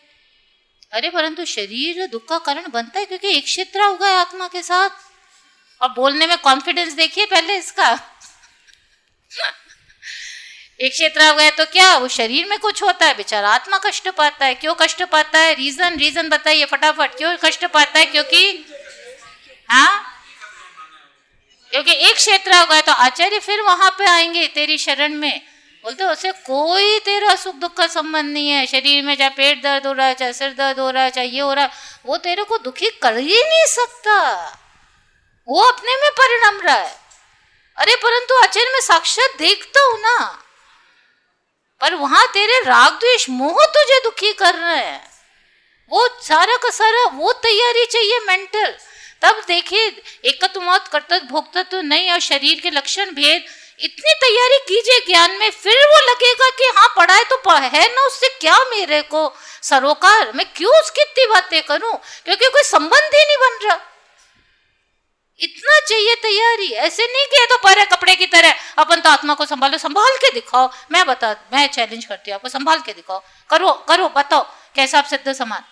Speaker 1: अरे परंतु शरीर दुख का कारण बनता है क्योंकि एक क्षेत्र होगा है आत्मा के साथ। और बोलने में कॉन्फिडेंस देखिए पहले इसका एक क्षेत्र हो गया तो क्या वो शरीर में कुछ होता है, बेचारा आत्मा कष्ट पाता है। क्यों कष्ट पाता है, रीजन बताइए फटाफट, क्यों कष्ट पाता है? क्योंकि क्योंकि एक क्षेत्र हो गया। तो आचार्य फिर वहां पे आएंगे तेरी शरण में, बोलते उसे कोई तेरा सुख दुख का संबंध नहीं है। शरीर में चाहे पेट दर्द हो रहा है, चाहे सिर दर्द हो रहा है, चाहे ये हो रहा है, वो तेरे को दुखी कर ही नहीं सकता, वो अपने में परिणम रहा है। अरे परंतु आचार्य में साक्षात देखता हूं ना, पर वहां तेरे राग द्वेष मोह तुझे दुखी कर रहे हैं। वो सारा का सारा वो तैयारी चाहिए मेंटल। तब देखिए एकत्व मौत कर्तव्य भोक्तत्व तो नहीं, और शरीर के लक्षण भेद, इतनी तैयारी कीजिए ज्ञान में, फिर वो लगेगा कि हाँ पढ़ा है तो है ना, उससे क्या मेरे को सरोकार, मैं क्यों उसकी इतनी बातें करूं, क्योंकि कोई संबंध ही नहीं बन रहा। इतना चाहिए तैयारी, ऐसे नहीं कि तो पर कपड़े की तरह अपन तो आत्मा को संभालो, संभाल के दिखाओ। मैं चैलेंज करती हूँ आपको, संभाल के दिखाओ, करो बताओ कैसा आप सिद्ध समान।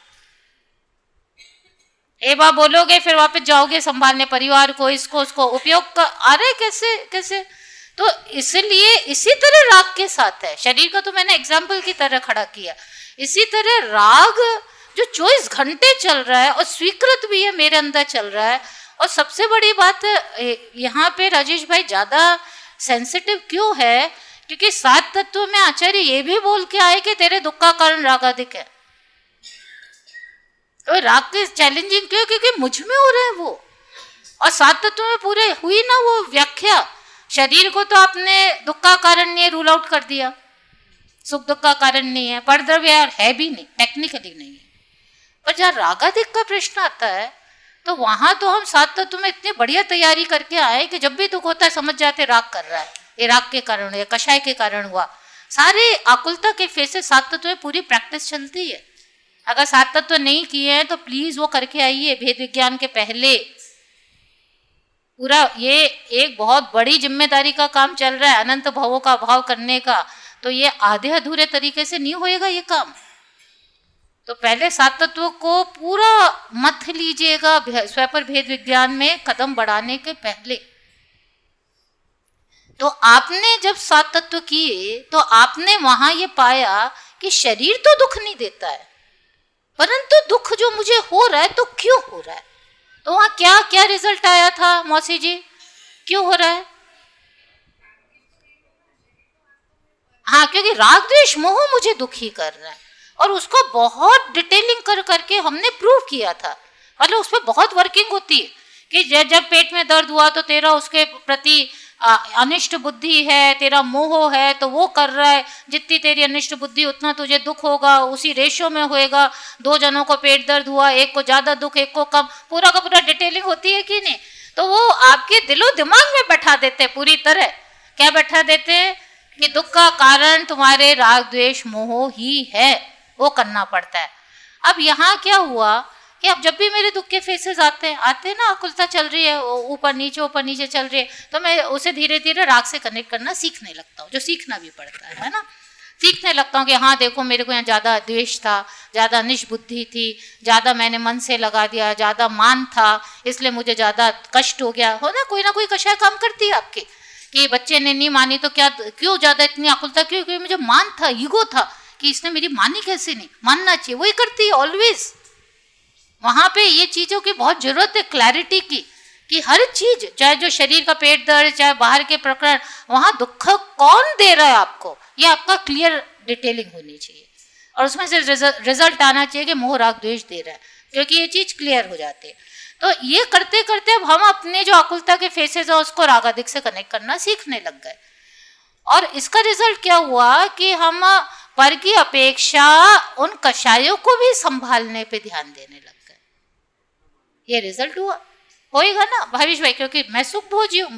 Speaker 1: एक बार बोलोगे फिर वापस जाओगे संभालने परिवार को, इसको उसको उपयोग का। अरे कैसे तो इसलिए इसी तरह राग के साथ है। शरीर का तो मैंने एग्जाम्पल की तरह खड़ा किया, इसी तरह राग जो 24 घंटे चल रहा है और स्वीकृत भी है, मेरे अंदर चल रहा है। और सबसे बड़ी बात यहाँ पे राजेश भाई ज्यादा सेंसिटिव क्यों है, क्योंकि 7 तत्वों में आचार्य ये भी बोल के आए कि तेरे दुख का कारण रागाधिक है। तो राग के चैलेंजिंग क्यों, क्योंकि मुझ में हो रहे हैं वो। और 7 तत्वों में पूरे हुई ना वो व्याख्या। शरीर को तो आपने दुख का कारण नहीं रूल आउट कर दिया, सुख दुख का कारण नहीं है, परद्रव्य है भी नहीं, टेक्निकली नहीं है। पर जहाँ रागाधिक का प्रश्न आता है तो वहां तो हम 7 तत्व में इतनी बढ़िया तैयारी करके आए कि जब भी दुख होता है समझ जाते राग कर रहा है, ये राग के कारण है, कषाय के कारण हुआ। सारे आकुलता के फेसेस 7 तत्व में पूरी प्रैक्टिस चलती है। अगर 7 तत्व नहीं किए हैं तो प्लीज वो करके आइए भेद विज्ञान के पहले। पूरा ये एक बहुत बड़ी जिम्मेदारी का काम चल रहा है, अनंत भावों का अभाव करने का। तो ये आधे अधूरे तरीके से नहीं होएगा ये काम। तो पहले 7 तत्वों को पूरा मत लीजिएगा स्वपर भेद विज्ञान में कदम बढ़ाने के पहले। तो आपने जब 7 तत्व किए तो आपने वहां ये पाया कि शरीर तो दुख नहीं देता है, परंतु दुख जो मुझे हो रहा है तो क्यों हो रहा है। तो वहां क्या क्या रिजल्ट आया था मौसी जी, क्यों हो रहा है? हाँ, क्योंकि राग द्वेष मोह मुझे दुखी कर रहा है। और उसको बहुत डिटेलिंग करके हमने प्रूव किया था, मतलब उस पर बहुत वर्किंग होती है कि जब पेट में दर्द हुआ तो तेरा उसके प्रति अनिष्ट बुद्धि है, तेरा मोह है, तो वो कर रहा है। जितनी तेरी अनिष्ट बुद्धि उतना तुझे दुख होगा, उसी रेशो में होएगा। 2 जनों को पेट दर्द हुआ, एक को ज्यादा दुख, एक को कम, पूरा का पूरा डिटेलिंग होती है कि नहीं। तो वो आपके दिलो दिमाग में बैठा देते पूरी तरह। क्या बैठा देते कि दुख का कारण तुम्हारे राग द्वेष मोह ही है, वो करना पड़ता है। अब यहाँ क्या हुआ कि अब जब भी मेरे दुख के फेसेस आते हैं ना, आकुलता चल रही है, ऊपर नीचे चल रही है, तो मैं उसे धीरे धीरे राग से कनेक्ट करना सीखने लगता हूँ, जो सीखना भी पड़ता है ना। सीखने लगता हूँ कि हाँ देखो मेरे को यहाँ ज़्यादा द्वेष था, ज़्यादा निष्बुद्धि थी, ज़्यादा मैंने मन से लगा दिया, ज़्यादा मान था, इसलिए मुझे ज़्यादा कष्ट हो गया। हो ना कोई कषाय काम करती है आपके कि बच्चे ने नहीं मानी तो क्या, क्यों ज़्यादा इतनी आकुलता, क्योंकि मुझे मान था, ईगो था कि इसने मेरी मानी कैसे नहीं, मानना चाहिए, वही करती है ऑलवेज। वहां पे ये चीजों की बहुत जरूरत है, क्लैरिटी की, कि हर चीज, चाहे जो शरीर का पेट दर्द, चाहे बाहर के प्रकरण, वहां दुख कौन दे रहा है आपको, ये आपका क्लियर डिटेलिंग होनी चाहिए और उसमें से रिजल्ट आना चाहिए कि मोह राग द्वेष दे रहा है, क्योंकि ये चीज क्लियर हो जाती है। तो ये करते करते अब हम अपने जो आकुलता के फेसेस है उसको रागादिक से कनेक्ट करना सीखने लग गए और इसका रिजल्ट क्या हुआ कि हम पर की अपेक्षा उन कषायों को भी संभालने पे ध्यान देने लग गए। ये रिजल्ट हुआ, होएगा ना भावेश भाई, क्योंकि मैं सुख भोजी हूँ,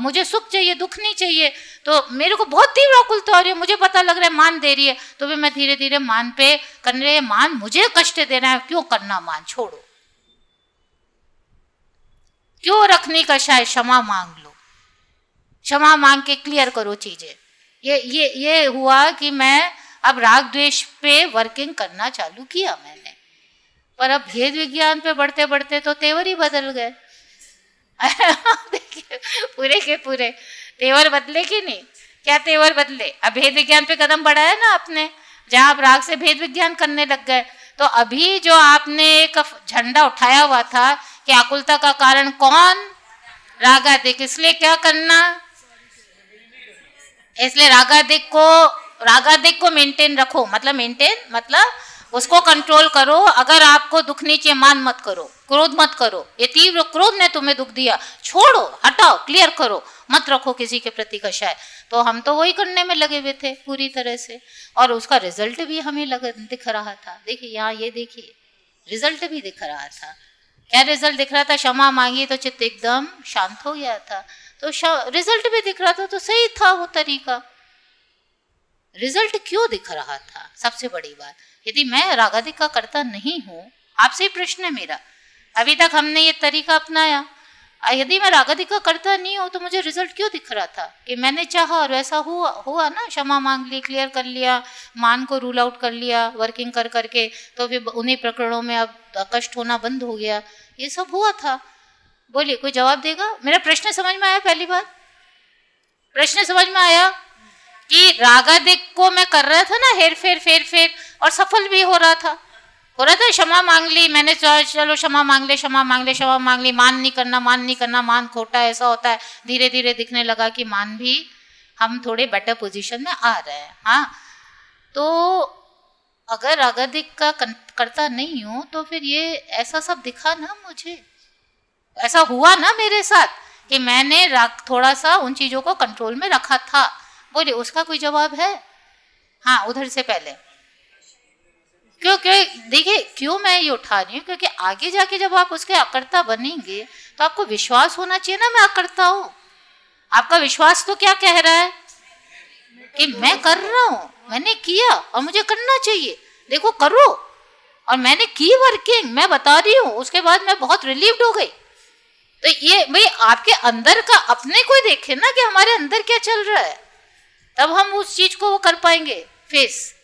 Speaker 1: मुझे सुख चाहिए, दुख नहीं चाहिए। तो मेरे को बहुत तीव्र आकुलता हो रही है, मुझे पता लग रहा है मान दे रही है, तो भी मैं धीरे धीरे मान पे करने रही, मान मुझे कष्ट देना है, क्यों करना मान, छोड़ो, क्यों रखनी कषाय, क्षमा मांग लो, क्षमा मांग के क्लियर करो चीजें। ये हुआ कि मैं अब राग द्वेष पे वर्किंग करना चालू किया मैंने, पर अब भेद विज्ञान पे बढ़ते बढ़ते तो तेवर ही बदल गए। देखिए पूरे के पूरे तेवर बदले कि नहीं, क्या तेवर बदले, अब भेद विज्ञान पे कदम बढ़ाया ना आपने, जहां आप राग से भेद विज्ञान करने लग गए। तो अभी जो आपने एक झंडा उठाया हुआ था कि आकुलता का कारण कौन, रागादिक, इसलिए क्या करना, इसलिए रागादिक को मेंटेन रखो, मतलब उसको कंट्रोल करो। अगर आपको दुख नहीं चाहिए, मान मत करो, क्रोध मत करो, ये तीव्र क्रोध ने तुम्हें दुख दिया, छोड़ो, हटाओ, क्लियर करो, मत रखो किसी के प्रति कषाय। तो हम तो वही करने में लगे हुए थे पूरी तरह से, और उसका रिजल्ट भी हमें दिख रहा था। देखिए यहाँ, ये देखिए रिजल्ट भी दिख रहा था। क्या रिजल्ट दिख रहा था, क्षमा मांगी तो चित्त एकदम शांत हो गया था, तो रिजल्ट भी दिख रहा था, तो सही था वो तरीका। रिजल्ट क्यों दिख रहा था, सबसे बड़ी बात, यदि मैं रागादिक का करता नहीं हूं, आपसे ही प्रश्न है मेरा, अभी तक हमने ये तरीका अपनाया, यदि मैं रागादिक का करता नहीं हूं तो मुझे रिजल्ट क्यों दिख रहा था कि मैंने चाहा और वैसा हुआ ना, क्षमा मांग ली, क्लियर कर लिया, मान को रूल आउट कर लिया वर्किंग कर करके, तो फिर उन्हीं प्रकरणों में अब कष्ट होना बंद हो गया, ये सब हुआ था। बोलिए, कोई जवाब देगा? मेरा प्रश्न समझ में आया? पहली बात प्रश्न समझ में आया कि रागादिक को मैं कर रहा था ना हेर फेर और सफल भी हो रहा था। क्षमा मांग ली मैंने, चलो क्षमा मांग ली, मान नहीं करना, मान खोटा, ऐसा होता है। धीरे धीरे दिखने लगा कि मान भी हम थोड़े बेटर पोजीशन में आ रहे हैं। हाँ, तो अगर रागादिक का करता नहीं हूं तो फिर ये ऐसा सब दिखा ना, मुझे ऐसा हुआ ना मेरे साथ कि मैंने थोड़ा सा उन चीजों को कंट्रोल में रखा था। बोलिए, उसका कोई जवाब है? हाँ, उधर से पहले क्योंकि देखिए क्यों मैं ये उठा रही हूँ, क्योंकि आगे जाके जब आप उसके अकर्ता बनेंगे तो आपको विश्वास होना चाहिए ना, मैं अकर्ता हूँ। आपका विश्वास तो क्या कह रहा है कि मैं कर रहा हूँ, मैंने किया और मुझे करना चाहिए, देखो करो, और मैंने की वर्किंग, मैं बता रही हूँ। उसके बाद मैं बहुत रिलीव्ड हो गई। तो ये भाई आपके अंदर का अपने को देखे ना कि हमारे अंदर क्या चल रहा है, तब हम उस चीज को वो कर पाएंगे फेस।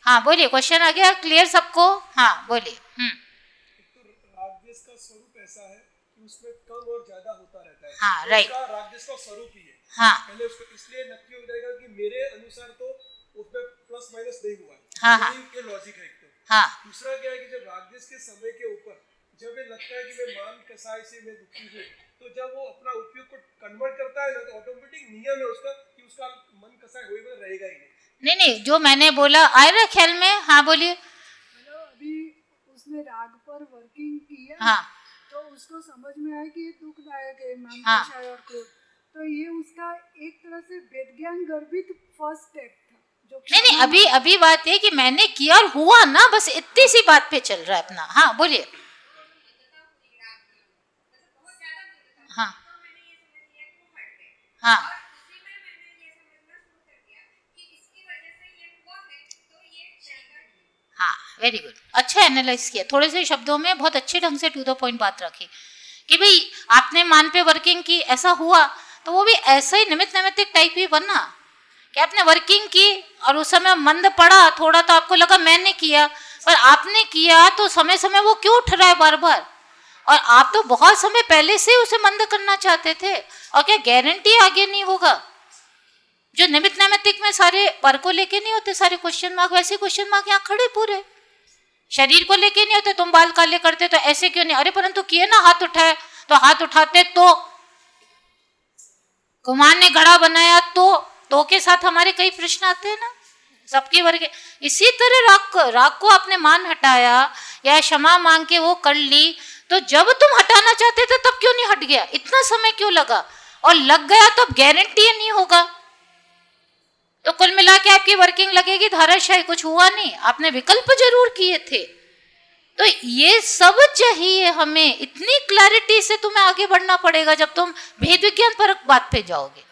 Speaker 1: हाँ बोलिए, क्वेश्चन आ गया क्लियर सबको? हाँ बोलिए।
Speaker 2: रागद्वेष का स्वरूप ऐसा है कि उसमें कम और ज्यादा होता रहता है।
Speaker 1: हाँ राइट,
Speaker 2: रागद्वेष का स्वरूप ही है।
Speaker 1: हाँ,
Speaker 2: पहले उसको इसलिए नक्की हो जाएगा कि मेरे अनुसार तो उसमें प्लस माइनस नहीं हुआ है।
Speaker 1: हाँ हाँ,
Speaker 2: ये लॉजिक है एक तो।
Speaker 1: हाँ,
Speaker 2: दूसरा क्या है कि जब रागद्वेष के समय के ऊपर जब ये लगता है कि मैं मान कसाई से मैं दुखी हूँ, तो जब वो अपना उपयोग को कन्वर्ट करता है ना, तो ऑटोमेटिक नियम है उसका कि उसका मन कसाई होएगा, रहेगा ही नहीं।
Speaker 1: जो मैंने बोला आया ना ख्याल में? हाँ बोलिए।
Speaker 4: अभी उसने राग पर वर्किंग किया,
Speaker 1: हाँ,
Speaker 4: तो उसको समझ में आया कि ये दुखदायक है, मान
Speaker 1: हाँ,
Speaker 4: कषाय और क्रोध, तो ये उसका एक तरह से वेदज्ञान गर्भित फर्स्ट स्टेप था। जो
Speaker 1: नहीं, अभी बात है कि मैंने किया और हुआ ना, बस इतनी सी बात पे चल रहा है अपना। हाँ बोलिए। हाँ, हाँ, हाँ, वेरी गुड, अच्छा एनालाइज किया, थोड़े से शब्दों में बहुत अच्छे ढंग से टू द पॉइंट बात रखी कि भाई आपने मान पे वर्किंग की, ऐसा हुआ, तो वो भी ऐसा ही नैमित्तिक टाइप ही बनना कि आपने वर्किंग की और उस समय मंद पड़ा थोड़ा, तो आपको लगा मैंने किया, पर आपने किया तो समय समय वो क्यों उठ रहा है बार बार, और आप तो बहुत समय पहले से उसे मंद करना चाहते थे, और क्या गारंटी आगे नहीं होगा? जो नैमित्तिक में सारे पर को लेके नहीं होते सारे क्वेश्चन मार्क, वैसे क्वेश्चन मार्क यहाँ खड़े पूरे, शरीर को लेके नहीं होते, तुम बाल काले करते तो ऐसे क्यों नहीं, अरे परंतु किए ना, हाथ उठाए तो हाथ उठाते, तो कुमार ने घड़ा बनाया तो के साथ हमारे कई प्रश्न आते हैं ना, सबके वर्ग। इसी तरह राग को आपने मान हटाया या क्षमा मांग के वो कर ली, तो जब तुम हटाना चाहते थे तब क्यों नहीं हट गया, इतना समय क्यों लगा, और लग गया तो अब गारंटी नहीं होगा। तो कुल मिला के आपकी वर्किंग लगेगी धाराशाही, कुछ हुआ नहीं, आपने विकल्प जरूर किए थे। तो ये सब चाहिए हमें, इतनी क्लैरिटी से तुम्हें आगे बढ़ना पड़ेगा जब तुम भेद विज्ञान पर बात पे जाओगे।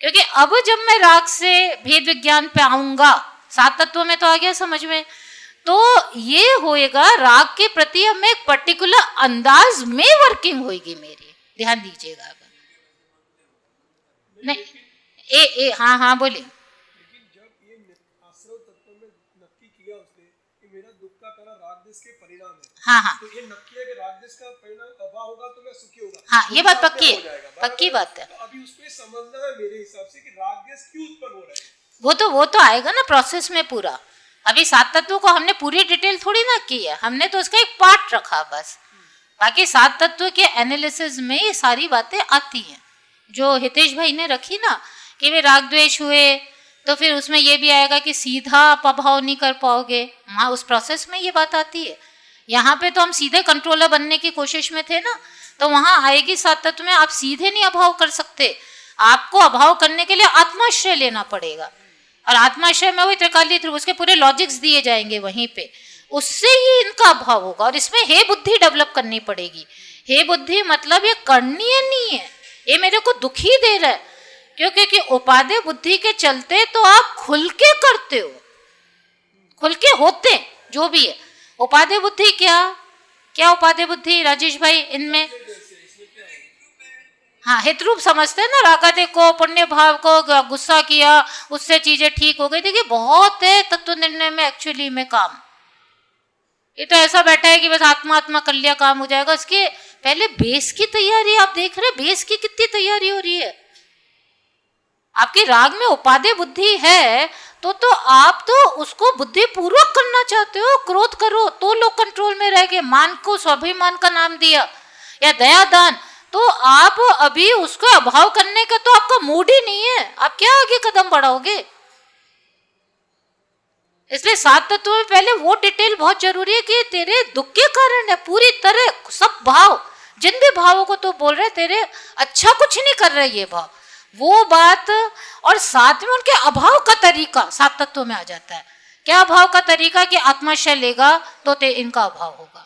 Speaker 1: क्योंकि अब जब मैं राग से भेद विज्ञान पे आऊंगा, 7 तत्वों में तो आ गया समझ में, तो ये होएगा राग के प्रति हमें एक पर्टिकुलर अंदाज में वर्किंग होगी मेरी, ध्यान दीजिएगा। अब नहीं हाँ बोलिए।
Speaker 2: लेकिन जब ये आश्रव तत्व में नक्की किया उसने कि मेरा दुख का कारण राग देश के परिणाम है,
Speaker 1: हाँ
Speaker 2: तो ये नक्की है कि राग देश का परिणाम अभाव होगा तो मैं सुखी होगा,
Speaker 1: हाँ, ये बात पक्की है, पक्की बात है।
Speaker 2: तो अभी उसको समझना है मेरे हिसाब से कि राग देश क्यों उत्पन्न हो रहा है।
Speaker 1: वो तो आएगा ना प्रोसेस में पूरा। अभी 7 तत्वों को हमने पूरी डिटेल थोड़ी ना की है, हमने तो उसका एक पार्ट रखा बस। बाकी 7 तत्व के एनालिसिस में ये सारी बातें आती हैं जो हितेश भाई ने रखी ना, कि वे राग द्वेष हुए तो फिर उसमें ये भी आएगा कि सीधा आप अभाव नहीं कर पाओगे, वहाँ उस प्रोसेस में ये बात आती है। यहाँ पे तो हम सीधे कंट्रोलर बनने की कोशिश में थे ना, तो वहाँ आएगी 7 तत्व में आप सीधे नहीं अभाव कर सकते, आपको अभाव करने के लिए आत्माश्रय लेना पड़ेगा, और आत्माश्रय में वही त्रिकालीय ध्रुव, उसके पूरे लॉजिक्स दिए जाएंगे वहीं पे, उससे ही इनका अभाव होगा। और इसमें हे बुद्धि डेवलप करनी पड़ेगी। हे बुद्धि मतलब ये करनीय नहीं है, ये मेरे को दुखी दे रहा है, क्योंकि उपादेय बुद्धि के चलते तो आप खुल के करते हो, खुल के होते जो भी है। उपादेय बुद्धि क्या उपादेय बुद्धि राजेश भाई इनमें, हाँ हितरूप समझते हैं ना, रागादि को, पुण्य भाव को, गुस्सा किया उससे चीजें ठीक हो गई। देखिए बहुत है तत्व निर्णय में एक्चुअली में काम, ये तो ऐसा बैठा है कि बस आत्मा कर लिया काम हो जाएगा। इसके पहले बेस की तैयारी आप देख रहे हैं, बेस की कितनी तैयारी हो रही है। आपके राग में उपादेय बुद्धि है तो आप तो उसको बुद्धि पूर्वक करना चाहते हो, क्रोध करो तो लोग कंट्रोल में रह गए, मान को स्वाभिमान का नाम दिया या दया दान, तो आप अभी उसको अभाव करने का तो आपका मूड ही नहीं है, आप क्या आगे कदम बढ़ाओगे। इसलिए 7 तत्वों में पहले वो डिटेल बहुत जरूरी है कि तेरे दुख के कारण है, पूरी तरह सब भाव, जिन भी भावों को तो बोल रहे तेरे अच्छा कुछ नहीं कर रहे ये भाव, वो बात, और साथ में उनके अभाव का तरीका 7 तत्वों में आ जाता है। क्या अभाव का तरीका कि आत्माशय लेगा तो इनका अभाव होगा।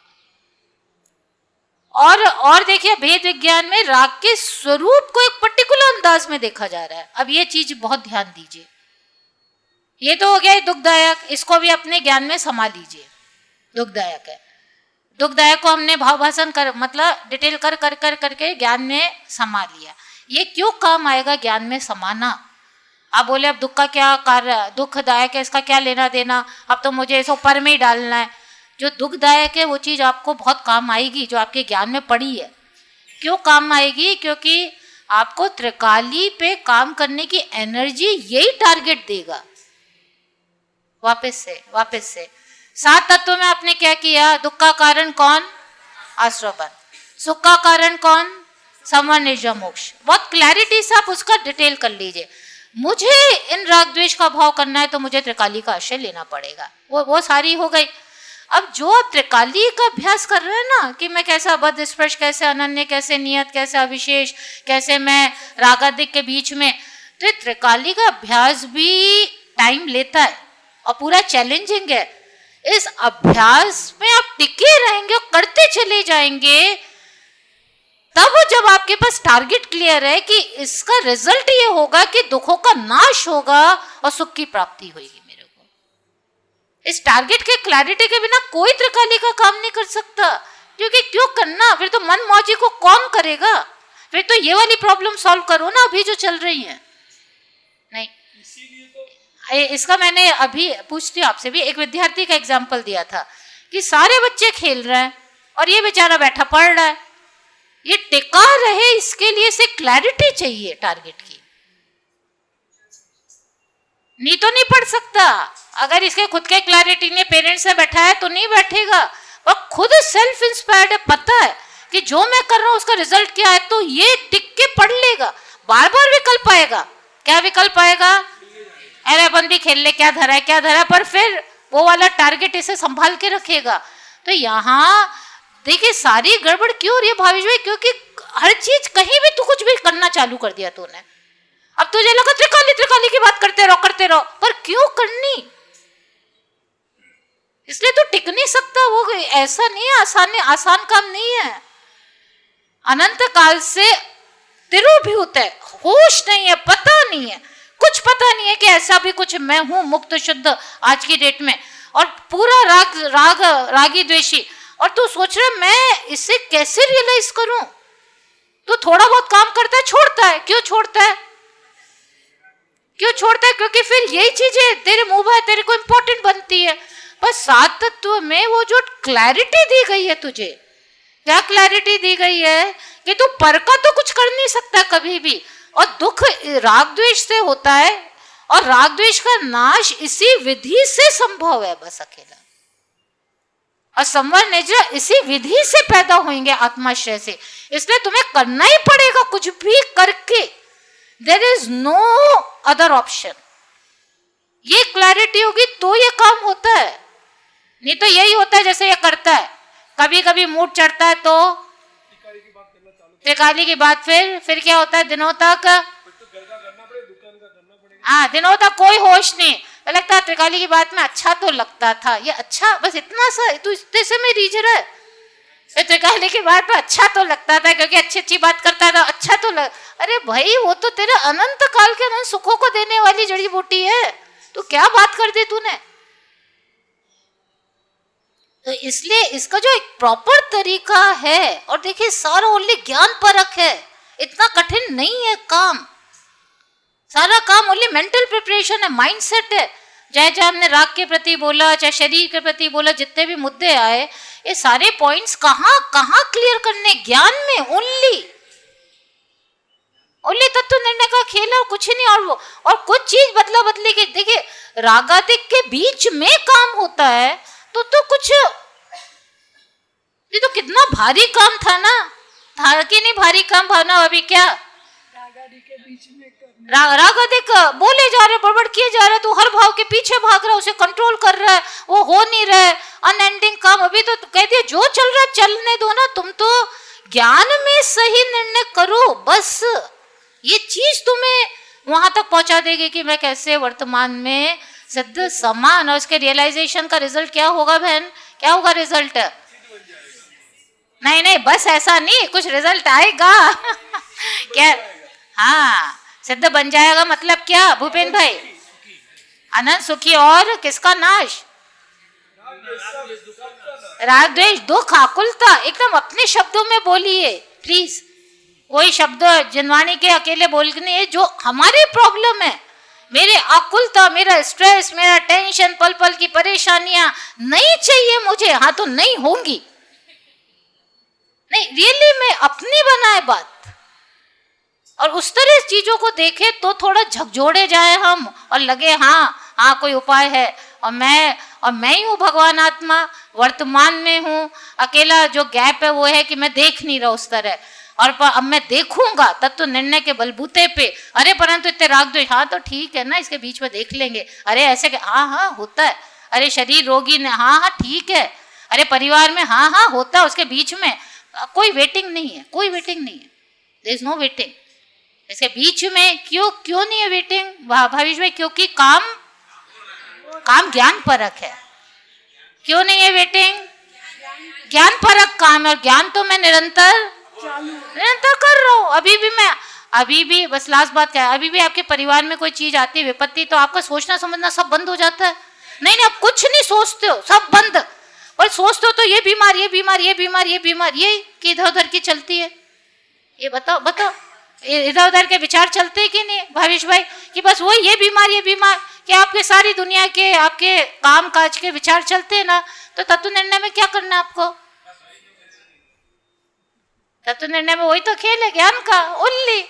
Speaker 1: और देखिए भेद विज्ञान में राग के स्वरूप को एक पर्टिकुलर अंदाज में देखा जा रहा है। अब ये चीज बहुत ध्यान दीजिए, ये तो हो गया दुखदायक, इसको भी अपने ज्ञान में समा लीजिए। दुखदायक है, दुखदायक को हमने भावभाषण कर मतलब डिटेल करके ज्ञान में समा लिया। ये क्यों काम आएगा ज्ञान में समाना। आप बोले अब दुख का क्या कार्य, दुखदायक है इसका क्या लेना देना, अब तो मुझे इसको पर में ही डालना है। जो दुखदायक है वो चीज आपको बहुत काम आएगी जो आपके ज्ञान में पड़ी है। क्यों काम आएगी, क्योंकि आपको त्रिकाली पे काम करने की एनर्जी यही टारगेट देगा। वापस से 7 तत्वों में आपने क्या किया, दुख का कारण कौन, आश्रवण, सुख का कारण कौन, समवन निर्जम मोक्ष। बहुत क्लैरिटी से आप उसका डिटेल कर लीजिए। मुझे इन राग द्वेष का भाव करना है तो मुझे त्रिकाली का आश्रय लेना पड़ेगा, वो सारी हो गई। अब जो आप त्रिकाली का अभ्यास कर रहे हैं ना, कि मैं कैसा बद्ध स्पर्श, कैसे अनन्य, कैसे नियत, कैसे अविशेष, कैसे मैं रागादिक के बीच में, तो त्रिकाली का अभ्यास भी टाइम लेता है और पूरा चैलेंजिंग है। इस अभ्यास में आप टिके रहेंगे और करते चले जाएंगे, तब जब आपके पास टारगेट क्लियर है कि इसका रिजल्ट ये होगा कि दुखों का नाश होगा और सुख की प्राप्ति होगी मेरे को, इस टारगेट के क्लैरिटी के बिना कोई त्रिकाली का काम नहीं कर सकता। क्योंकि क्यों करना, फिर तो मन मौजी को कौन करेगा, फिर तो ये वाली प्रॉब्लम सॉल्व करो ना अभी जो चल रही है। नहीं, इसका मैंने अभी पूछती हूँ आपसे भी, एक विद्यार्थी का एग्जाम्पल दिया था कि सारे बच्चे खेल रहे हैं और ये बेचारा बैठा पढ़ रहा है। ये टिका रहे इसके लिए से क्लैरिटी चाहिए टारगेट की, नहीं तो नहीं पढ़ सकता। अगर इसके खुद के क्लैरिटी ने पेरेंट्स से बैठा है तो नहीं बैठेगा, पर खुद सेल्फ इंस्पायर्ड है, पता है कि जो मैं कर रहा हूं उसका रिजल्ट क्या है, तो ये टिक के पढ़ लेगा। बार बार विकल्प आएगा, क्या विकल्प आएगा, अरे अपन भी खेल ले, क्या धरा है क्या धरा है, पर फिर वो वाला टारगेट इसे संभाल के रखेगा। तो यहाँ देखिए सारी गड़बड़ क्यों हो रही है भावेश भाई, क्योंकि हर चीज कहीं भी तू कुछ भी करना चालू कर दिया तूने। अब तुझे लगा त्रिकाली त्रिकाली की बात करते रहो, पर क्यों करनी, इसलिए तो टिक नहीं सकता। वो ऐसा नहीं है, आसान काम नहीं है। अनंत काल से तिरुभूत है, होश नहीं है, पता नहीं है, कुछ पता नहीं है कि ऐसा भी कुछ मैं हूं मुक्त शुद्ध आज की डेट में, और पूरा रागी द्वेषी। और तू सोच रहा मैं इसे कैसे रियलाइज करूं। तो थोड़ा बहुत काम करता है, छोड़ता है। क्यों छोड़ता है, क्यों छोड़ता है, क्योंकि फिर यही चीजें तेरे मुंह में तेरे को इंपॉर्टेंट बनती है। पर सात तत्व में वो जो क्लैरिटी दी गई है तुझे, क्या क्लैरिटी दी गई है कि तू पर का तो कुछ कर नहीं सकता कभी भी, और दुख राग द्वेष से होता है, और राग द्वेष का नाश इसी विधि से संभव है बस अकेला, और संवर नेचर इसी विधि से पैदा होंगे आत्माश्रय से। इसलिए तुम्हें करना ही पड़ेगा कुछ भी करके, there is no other option. ये क्लैरिटी होगी तो ये काम होता है, नहीं तो यही होता है जैसे ये करता है, कभी कभी मूड चढ़ता है तो त्रिकाली की बात, फिर क्या होता है दिनों तक, हाँ दिनों तक कोई होश नहीं, लगता है त्रिकाली की बात में अच्छा तो लगता था, ये अच्छा बस इतना सा, तू इतने से में रीझ रहा है। त्रिकाली की बात में अच्छा तो लगता था क्योंकि अच्छी अच्छी बात करता था, अच्छा तो अरे भाई वो तो तेरे अनंत काल के अनंत सुखों को देने वाली जड़ी बूटी है, तो क्या बात कर दी तूने। तो इसलिए इसका जो एक प्रॉपर तरीका है, और देखिए सारा ओनली ज्ञान परक है, इतना कठिन नहीं है काम, सारा काम ओनली मेंटल प्रिपरेशन है, माइंडसेट है। चाहे हमने राग के प्रति बोला, चाहे शरीर के प्रति बोला, जितने भी मुद्दे आए, ये सारे पॉइंट्स कहाँ कहाँ क्लियर करने, ज्ञान में ओनली तत्व निर्णय का खेल और कुछ नहीं। और कुछ चीज बदला बदली की, देखिए रागादिक के बीच में काम होता है तो कुछ, ये तो कितना भारी काम था ना, था कि नहीं भारी काम भावना। अभी क्या
Speaker 4: के बीच में
Speaker 1: रागादिक बोले जा रहे, बड़बड़ किए जा रहे, तो हर भाव के पीछे भाग रहा है, उसे कंट्रोल कर रहा है, वो हो नहीं रहा है, अनएंडिंग काम। अभी तो कह दिया जो चल रहा है चलने दो ना, तुम तो ज्ञान में सही निर्णय करो, बस ये चीज तुम्हें वहां तक पहुंचा देगी कि मैं कैसे वर्तमान में सिद्ध समान, और उसके रियलाइजेशन का रिजल्ट क्या होगा बहन, क्या होगा रिजल्ट, नहीं बस ऐसा नहीं, कुछ रिजल्ट आएगा क्या, हाँ सिद्ध बन जाएगा, मतलब क्या भूपेन भाई, अनंत सुखी और किसका नाश, राग द्वेष दुख आकुलता। एकदम अपने शब्दों में बोलिए प्लीज, कोई शब्द जनवाणी के अकेले बोलने है जो हमारी प्रॉब्लम है, मेरे आकुलता, मेरा स्ट्रेस, मेरा टेंशन, पल पल की परेशानियां नहीं चाहिए मुझे, हाँ तो नहीं होंगी, नहीं रियली में अपनी बनाए बात, और उस तरह चीजों को देखे तो थोड़ा झकझोड़े जाए हम, और लगे हाँ कोई उपाय है, और मैं ही हूँ भगवान आत्मा, वर्तमान में हूँ, अकेला जो गैप है वो है कि मैं देख नहीं रहा उस तरह, और अब मैं देखूंगा तत्व निर्णय के बलबूते पे। अरे परंतु इतने राग द्वेष, हाँ तो ठीक है ना, इसके बीच में देख लेंगे, अरे ऐसे हाँ होता है, अरे शरीर रोगी ने, हाँ ठीक है, अरे परिवार में हाँ होता है, उसके बीच में कोई वेटिंग नहीं है, कोई वेटिंग नहीं है, देयर इज नो वेटिंग इसके बीच में। क्यों नहीं है वेटिंग भावेश भाई, क्योंकि काम ज्ञान परक है। क्यों नहीं है वेटिंग, ज्ञान परक काम है, और ज्ञान तो मैं निरंतर कर रहा हूँ। अभी भी बस लास्ट बात क्या है, अभी भी आपके परिवार में कोई चीज आती है विपत्ति, तो आपका सोचना समझना सब बंद हो जाता है, नहीं आप कुछ नहीं सोचते हो, सब बंद, और सोचते हो तो ये बीमार ये कि इधर उधर की चलती है। ये बताओ इधर उधर के विचार चलते हैं कि नहीं भावेश भाई, कि बस वो ये बीमार, कि आपके सारी दुनिया के आपके काम काज के विचार चलते हैं ना, तो तत्व निर्णय में क्या करना है आपको, तत्व निर्णय में वही तो खेल है ज्ञान का ओनली,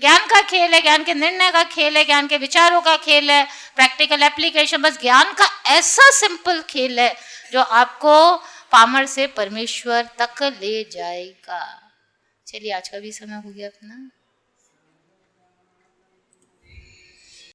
Speaker 1: ज्ञान का खेल है, ज्ञान के निर्णय का खेल है, ज्ञान के विचारों का खेल है, प्रैक्टिकल एप्लीकेशन, बस ज्ञान का ऐसा सिंपल खेल है जो आपको पामर से परमेश्वर तक ले जाएगा। चलिए आज का भी समय हो गया अपना।